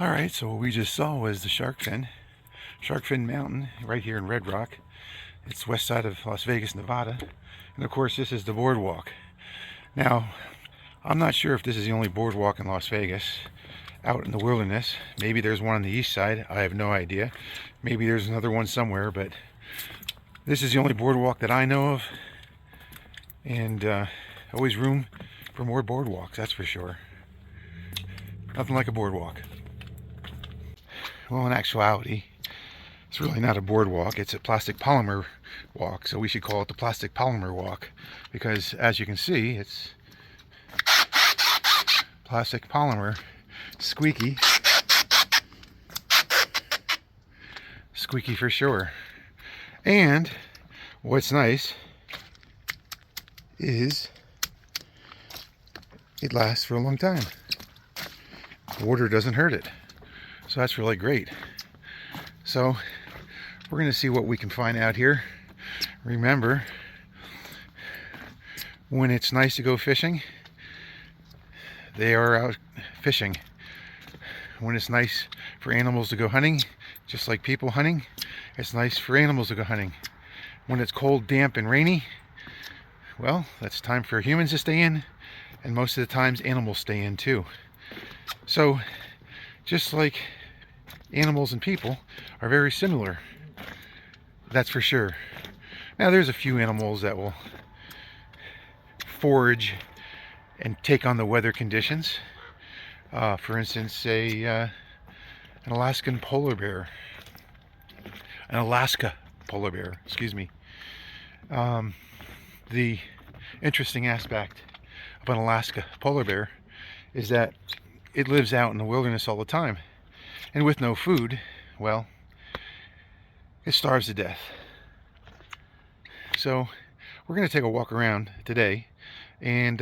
Alright, so what we just saw was the Shark Fin Mountain, right here in Red Rock. It's west side of Las Vegas, Nevada. And of course, this is the boardwalk. Now, I'm not sure if this is the only boardwalk in Las Vegas, out in the wilderness. Maybe there's one on the east side, I have no idea. Maybe there's another one somewhere, but this is the only boardwalk that I know of. And always room for more boardwalks, that's for sure. Nothing like a boardwalk. Well, in actuality, it's really not a boardwalk, it's a plastic polymer walk, so we should call it the plastic polymer walk, because as you can see, it's plastic polymer, squeaky for sure. And what's nice is it lasts for a long time. Water doesn't hurt it. So that's really great. So we're going to see what we can find out here. Remember, when it's nice to go fishing, they are out fishing. When it's nice for animals to go hunting, just like people hunting, it's nice for animals to go hunting. When it's cold, damp, and rainy, well, that's time for humans to stay in, and most of the times animals stay in too. So just like animals and people are very similar, that's for sure. Now there's a few animals that will forage and take on the weather conditions. For instance, an Alaskan polar bear. An Alaska polar bear, excuse me. The interesting aspect of an Alaska polar bear is that it lives out in the wilderness all the time. And with no food, well, it starves to death. So we're going to take a walk around today, and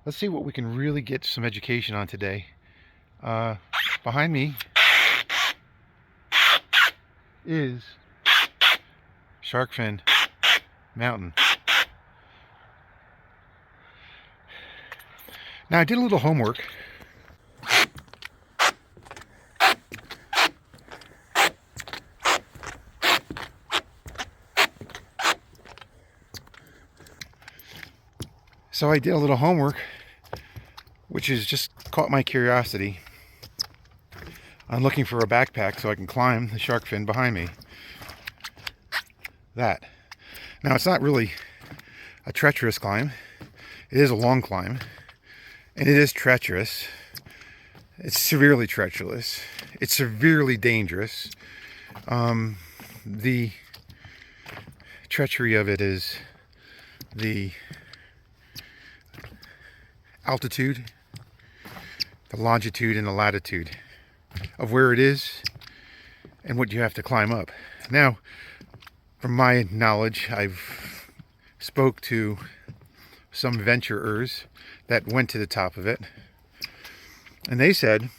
let's see what we can really get some education on today. Behind me is Shark Fin Mountain. Now I did a little homework. So I did a little homework, which has just caught my curiosity. I'm looking for a backpack so I can climb the shark fin behind me. That. Now it's not really a treacherous climb. It is a long climb. And it is treacherous. It's severely treacherous. It's severely dangerous. The treachery of it is the altitude, the longitude, and the latitude of where it is and what you have to climb up. Now, from my knowledge, I've spoke to some venturers that went to the top of it, and they said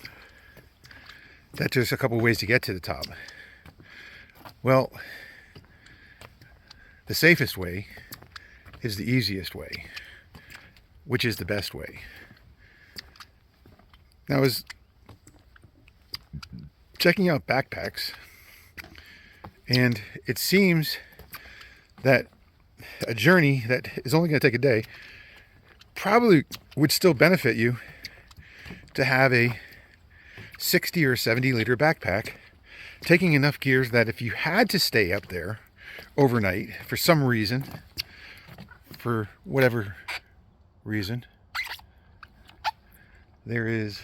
that there's a couple ways to get to the top. Well, the safest way is the easiest way, which is the best way. Now, I was checking out backpacks, and it seems that a journey that is only going to take a day probably would still benefit you to have a 60 or 70 liter backpack, taking enough gears that if you had to stay up there overnight for some reason, for whatever reason, there is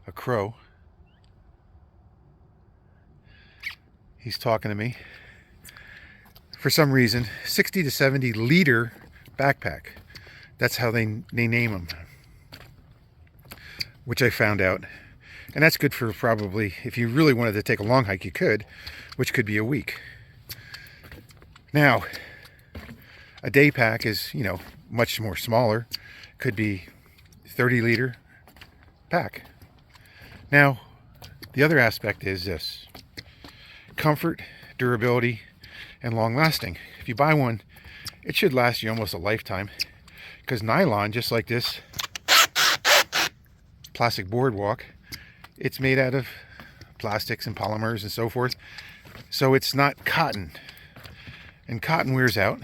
a crow. He's talking to me. For some reason, 60 to 70 liter backpack. That's how they name them, which I found out. And that's good for probably, if you really wanted to take a long hike, you could, which could be a week. Now, a day pack is, much more smaller. Could be 30 liter pack. Now, the other aspect is this: comfort, durability, and long lasting. If you buy one, it should last you almost a lifetime, because nylon, just like this plastic boardwalk, It's made out of plastics and polymers and so forth. So it's not cotton. And cotton wears out.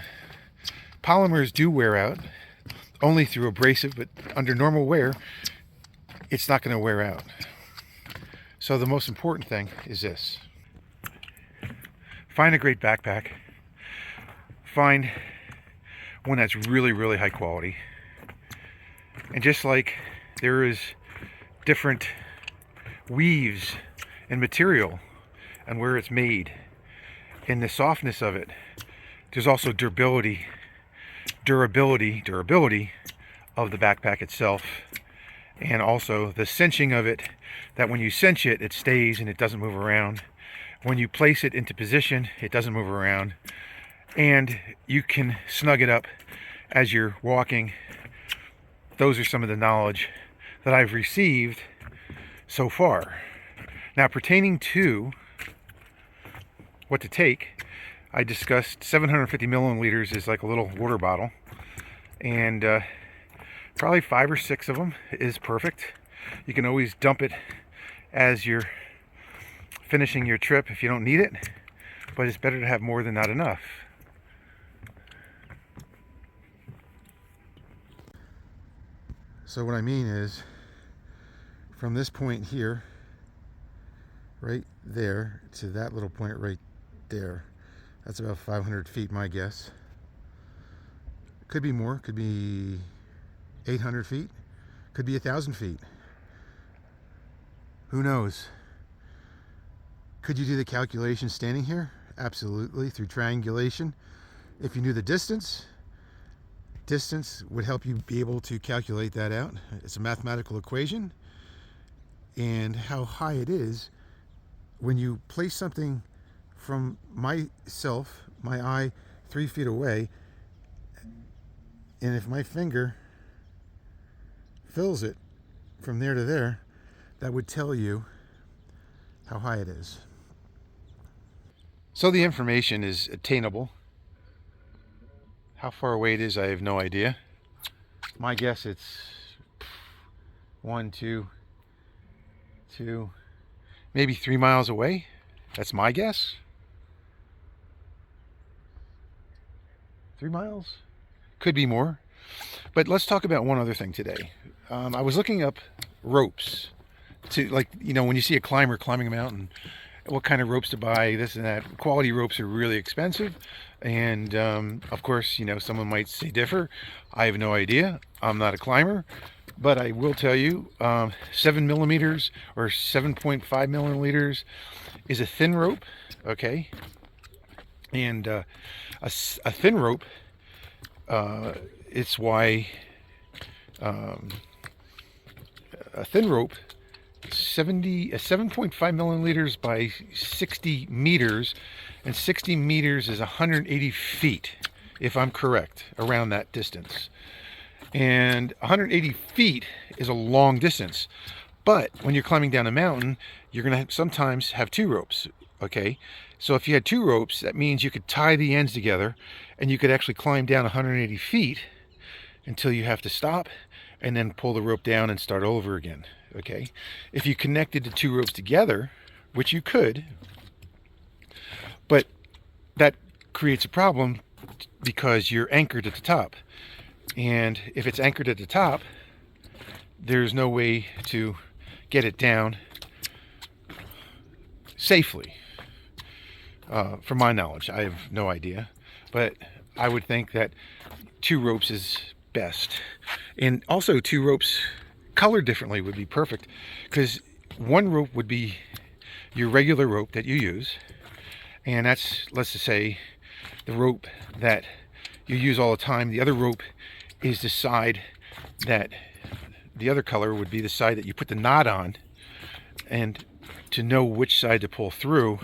Polymers do wear out, only through abrasive, but under normal wear, it's not going to wear out. So the most important thing is this. Find a great backpack. Find one that's really, really high quality. And just like there is different weaves and material and where it's made and the softness of it, there's also durability of the backpack itself, and also the cinching of it, that when you cinch it, it stays and it doesn't move around. When you place it into position, it doesn't move around, and you can snug it up as you're walking. Those are some of the knowledge that I've received so far. Now, pertaining to what to take, I discussed 750 milliliters is like a little water bottle, and probably 5 or 6 of them is perfect. You can always dump it as you're finishing your trip if you don't need it, but it's better to have more than not enough. So what I mean is, from this point here, right there, to that little point right there, that's about 500 feet, my guess. Could be more, could be 800 feet, could be 1,000 feet. Who knows? Could you do the calculation standing here? Absolutely, through triangulation. If you knew the distance would help you be able to calculate that out. It's a mathematical equation. And how high it is, when you place something from myself, my eye, 3 feet away, and if my finger fills it from there to there, that would tell you how high it is. So the information is attainable. How far away it is, I have no idea. My guess it's 1, 2, maybe 3 miles away. That's my guess. 3 miles? Could be more. But let's talk about one other thing today. I was looking up ropes to, like, you know, when you see a climber climbing a mountain, what kind of ropes to buy, this and that. Quality ropes are really expensive, and of course, you know, someone might say differ. I have no idea. I'm not a climber, but I will tell you, 7 millimeters or 7.5 milliliters is a thin rope, okay? And a thin rope, it's why a thin rope, 7.5 milliliters by 60 meters, and 60 meters is 180 feet, if I'm correct, around that distance. And 180 feet is a long distance, but when you're climbing down a mountain, you're going to sometimes have 2 ropes, okay? So if you had 2 ropes, that means you could tie the ends together, and you could actually climb down 180 feet until you have to stop and then pull the rope down and start over again, okay? If you connected the 2 ropes together, which you could, but that creates a problem because you're anchored at the top. And if it's anchored at the top, there's no way to get it down safely. From my knowledge, I have no idea, but I would think that 2 ropes is best. And also 2 ropes colored differently would be perfect, because 1 rope would be your regular rope that you use, and that's, let's just say, the rope that you use all the time. The other rope is the side that, the other color would be the side that you put the knot on, and to know which side to pull through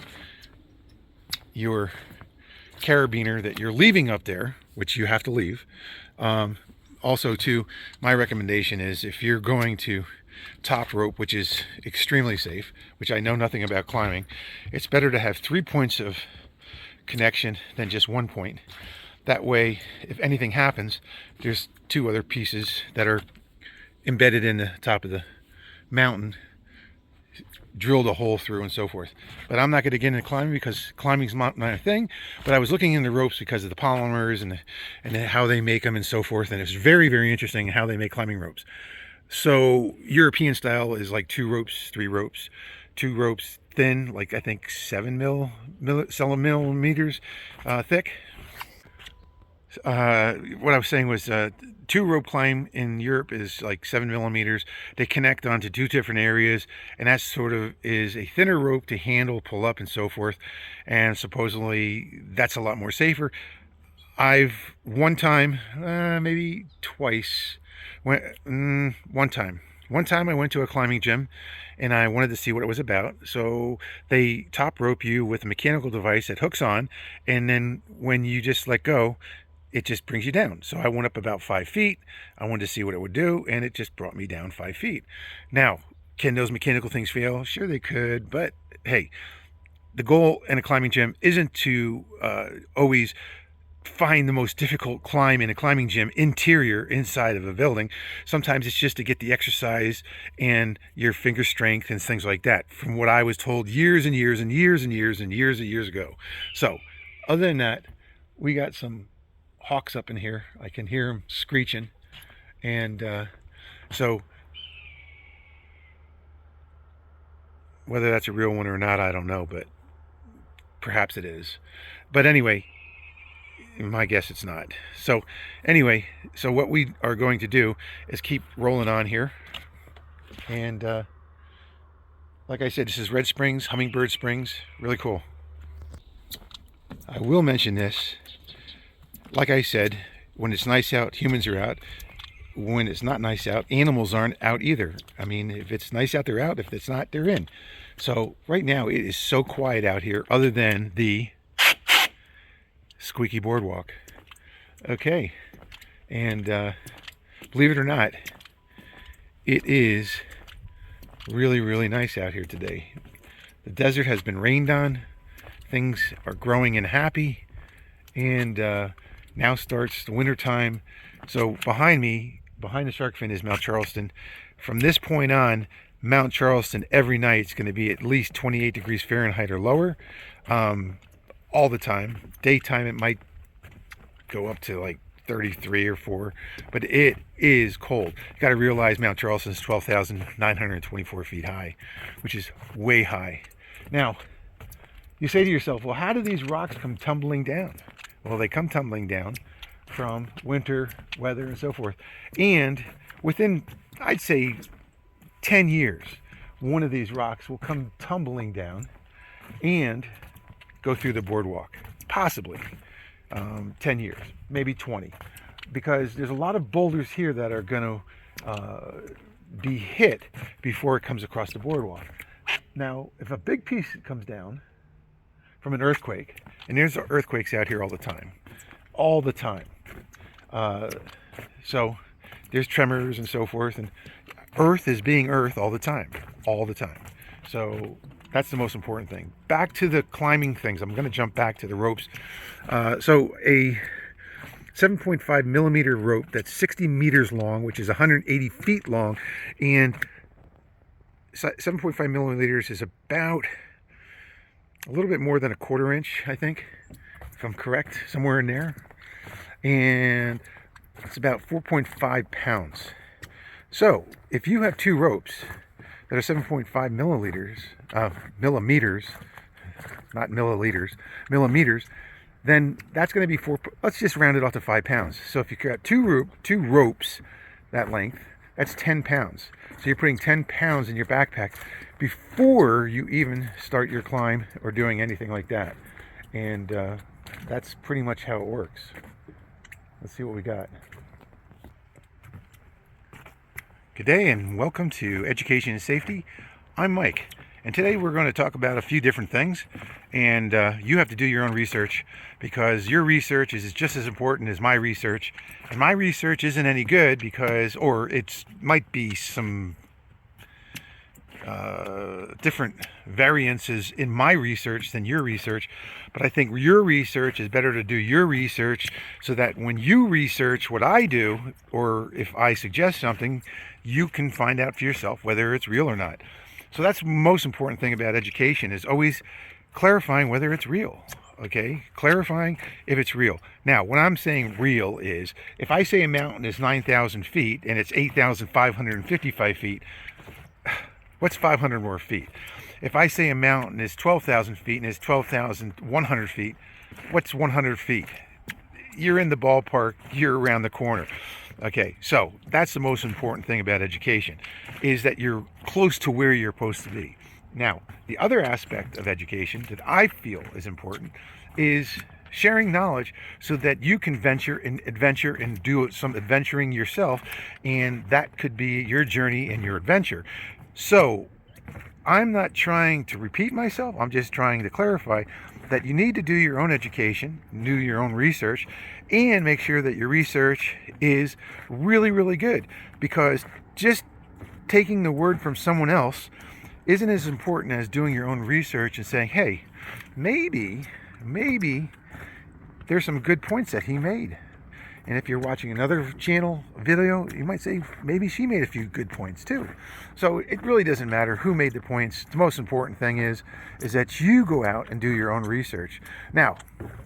your carabiner that you're leaving up there, which you have to leave. Also too, my recommendation is, if you're going to top rope, which is extremely safe, which I know nothing about climbing, it's better to have 3 points of connection than just 1 point. That way, if anything happens, there's 2 other pieces that are embedded in the top of the mountain drilled a hole through and so forth. But I'm not going to get into climbing because climbing's not my thing. But I was looking into ropes because of the polymers and how they make them and so forth. And it's very, very interesting how they make climbing ropes. So European style is like 2 ropes, 3 ropes, 2 ropes thin, like I think 7 millimeters thick. What I was saying was 2 rope climb in Europe is like 7 millimeters. They connect onto 2 different areas, and that sort of is a thinner rope to handle, pull up, and so forth. And supposedly that's a lot more safer. I've one time, maybe twice, one time I went to a climbing gym and I wanted to see what it was about. So they top rope you with a mechanical device that hooks on, and then when you just let go, it just brings you down. So I went up about 5 feet. I wanted to see what it would do, and it just brought me down 5 feet. Now, can those mechanical things fail? Sure they could, but hey, the goal in a climbing gym isn't to always find the most difficult climb in a climbing gym interior inside of a building. Sometimes it's just to get the exercise and your finger strength and things like that, from what I was told years and years and years and years and years ago. So other than that, we got some hawks up in here. I can hear them screeching, and so whether that's a real one or not, I don't know, but perhaps it is. But anyway, my guess it's not. So anyway, so what we are going to do is keep rolling on here. And like I said, this is Red Springs, Hummingbird Springs. Really cool. I will mention this. Like I said, when it's nice out, humans are out. When it's not nice out, animals aren't out either. I mean, if it's nice out, they're out. If it's not, they're in. So right now it is so quiet out here, other than the squeaky boardwalk. Okay, and believe it or not, it is really, really nice out here today. The desert has been rained on. Things are growing and happy, and now starts the winter time. So behind me, behind the shark fin, is Mount Charleston. From this point on, Mount Charleston every night is going to be at least 28 degrees Fahrenheit or lower. All the time. Daytime it might go up to like 33 or 4, but it is cold. You got to realize Mount Charleston is 12,924 feet high, which is way high. Now, you say to yourself, well, how do these rocks come tumbling down? Well, they come tumbling down from winter weather and so forth. And within, I'd say, 10 years, one of these rocks will come tumbling down and go through the boardwalk. Possibly 10 years, maybe 20. Because there's a lot of boulders here that are going to be hit before it comes across the boardwalk. Now, if a big piece comes down from an earthquake, and there's earthquakes out here all the time. So there's tremors and so forth, and Earth is being Earth all the time. So that's the most important thing. Back to the climbing things. I'm going to jump back to the ropes. So a 7.5 millimeter rope that's 60 meters long, which is 180 feet long, and 7.5 millimeters is about a little bit more than a 1/4 inch, I think, if I'm correct, somewhere in there. And it's about 4.5 pounds. So if you have 2 ropes that are 7.5 millimeters, not milliliters, millimeters, then that's going to be let's just round it off to 5 pounds. So if you got two ropes that length, that's 10 pounds. So you're putting 10 pounds in your backpack before you even start your climb or doing anything like that. And that's pretty much how it works. Let's see what we got. Good day and welcome to Education and Safety. I'm Mike, and today we're going to talk about a few different things, and you have to do your own research, because your research is just as important as my research, and my research isn't any good or it might be some different variances in my research than your research, but I think your research is better to do your research so that when you research what I do, or if I suggest something, you can find out for yourself whether it's real or not. So that's the most important thing about education, is always clarifying whether it's real. Okay, clarifying if it's real. Now, what I'm saying real is, if I say a mountain is 9,000 feet and it's 8,555 feet, what's 500 more feet? If I say a mountain is 12,000 feet and it's 12,100 feet, what's 100 feet? You're in the ballpark, you're around the corner. Okay, so that's the most important thing about education, is that you're close to where you're supposed to be. Now, the other aspect of education that I feel is important is sharing knowledge, so that you can venture and do some adventuring yourself, and that could be your journey and your adventure. So I'm not trying to repeat myself, I'm just trying to clarify that you need to do your own education, do your own research, and make sure that your research is really, really good, because just taking the word from someone else isn't as important as doing your own research and saying, hey, maybe there's some good points that he made. And if you're watching another channel video, you might say, maybe she made a few good points too. So it really doesn't matter who made the points. The most important thing is that you go out and do your own research. Now,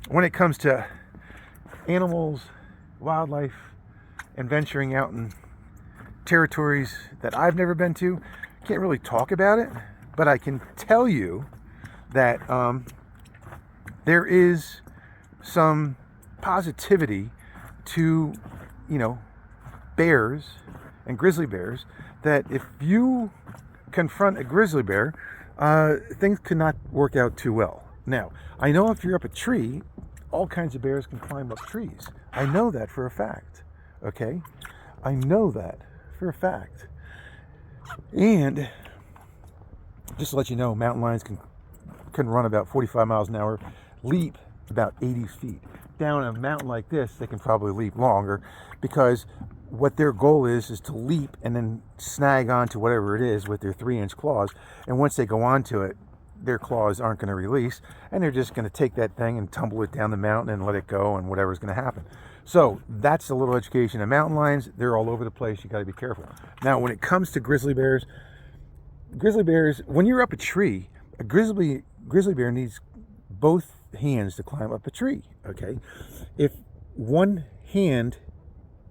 when it comes to animals, wildlife, and venturing out in territories that I've never been to, can't really talk about it, but I can tell you that there is some positivity to, bears and grizzly bears, that if you confront a grizzly bear, things could not work out too well. Now, I know if you're up a tree, all kinds of bears can climb up trees. I know that for a fact, okay? I know that for a fact. And just to let you know, mountain lions can run about 45 miles an hour, leap about 80 feet. Down a mountain like this, they can probably leap longer, because what their goal is to leap and then snag onto whatever it is with their 3-inch claws. And once they go onto it, their claws aren't going to release, and they're just going to take that thing and tumble it down the mountain and let it go, and whatever's going to happen. So that's a little education. And mountain lions, they're all over the place. You got to be careful. Now, when it comes to grizzly bears, when you're up a tree, a grizzly bear needs both hands to climb up a tree. Okay, if one hand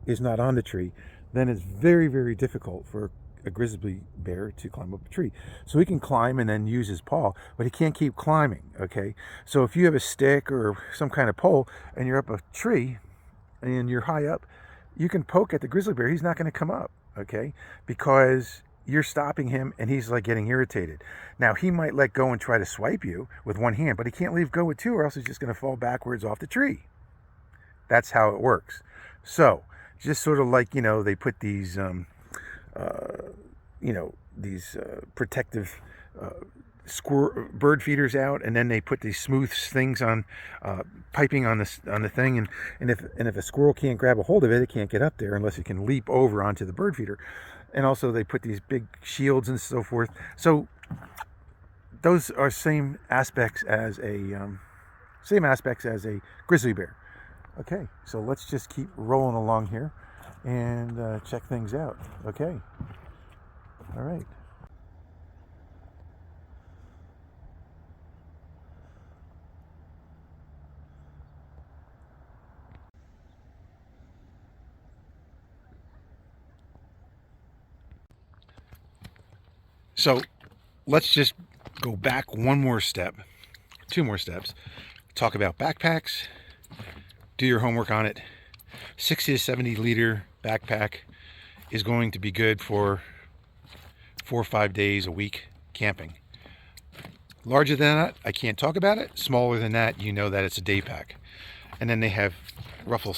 is not on the tree, then it's very, very difficult for a grizzly bear to climb up a tree. So he can climb and then use his paw, but he can't keep climbing. Okay, so if you have a stick or some kind of pole and you're up a tree and you're high up, you can poke at the grizzly bear. He's not going to come up, okay, because you're stopping him and he's like getting irritated. Now, he might let go and try to swipe you with one hand, but he can't leave go with two, or else he's just going to fall backwards off the tree. That's how it works. So just sort of like, they put these protective bird feeders out, and then they put these smooth things on, piping on the thing, and if a squirrel can't grab a hold of it, it can't get up there unless it can leap over onto the bird feeder. And also they put these big shields and so forth. So those are same aspects as a grizzly bear. Okay, so let's just keep rolling along here and check things out. Okay, all right. So let's just go back two more steps, talk about backpacks, do your homework on it. 60 to 70 liter backpack is going to be good for 4 or 5 days a week camping. Larger than that, I can't talk about it. Smaller than that, you know that it's a day pack. And then they have ruffle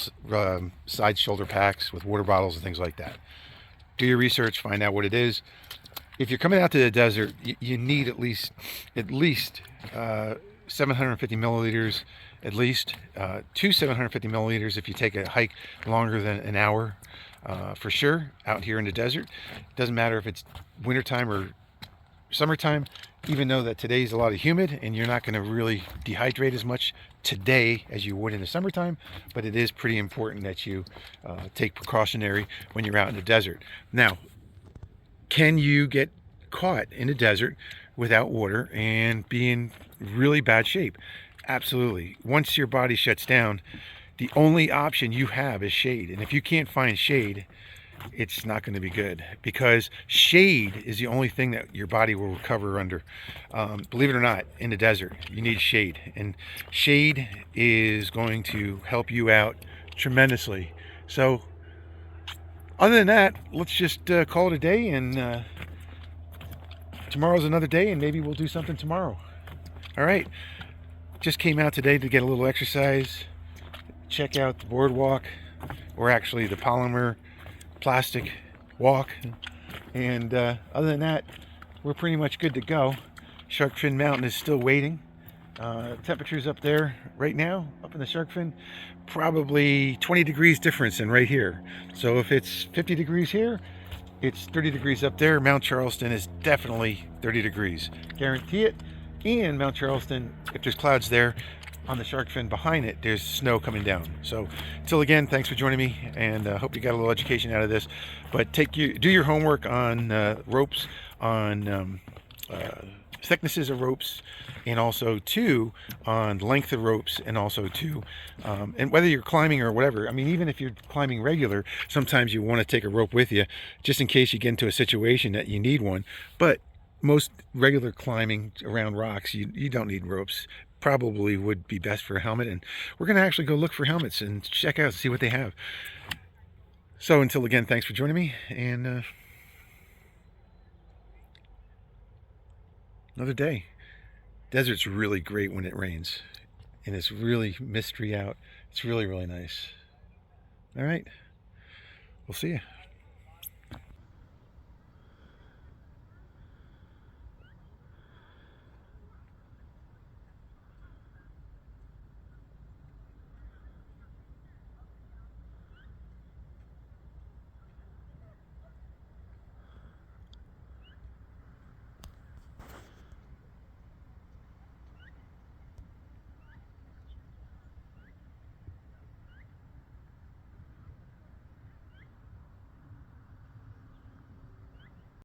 side shoulder packs with water bottles and things like that. Do your research, find out what it is. If you're coming out to the desert, you need at least 750 milliliters, at least two 750 milliliters if you take a hike longer than an hour, for sure, out here in the desert. It doesn't matter if it's wintertime or summertime, even though that today's a lot of humid and you're not going to really dehydrate as much today as you would in the summertime, but it is pretty important that you take precautionary when you're out in the desert. Now, can you get caught in the desert without water and be in really bad shape. Absolutely. Once your body shuts down, the only option you have is shade. And if you can't find shade, it's not going to be good, because shade is the only thing that your body will recover under. Believe it or not, in the desert, you need shade. And shade is going to help you out tremendously. So other than that, let's just call it a day, and tomorrow's another day, and maybe we'll do something tomorrow. All right. Just came out today to get a little exercise, check out the boardwalk, or actually the polymer plastic walk, and other than that, we're pretty much good to go. Shark Fin Mountain is still waiting. Temperatures up there right now, up in the Shark Fin, probably 20 degrees difference than right here. So if it's 50 degrees here, it's 30 degrees up there. Mount Charleston is definitely 30 degrees. Guarantee it. And Mount Charleston, if there's clouds there, on the Shark Fin behind it, there's snow coming down. So until again, thanks for joining me, and hope you got a little education out of this. But do your homework on ropes, on thicknesses of ropes, and also too on length of ropes, and also too and whether you're climbing or whatever. I mean, even if you're climbing regular, sometimes you want to take a rope with you just in case you get into a situation that you need one. But most regular climbing around rocks, you don't need ropes. Probably would be best for a helmet, and we're going to actually go look for helmets and check out and see what they have. So until again, thanks for joining me, and another day. Desert's really great when it rains, and it's really mystery out. It's really, really nice. All right, we'll see you.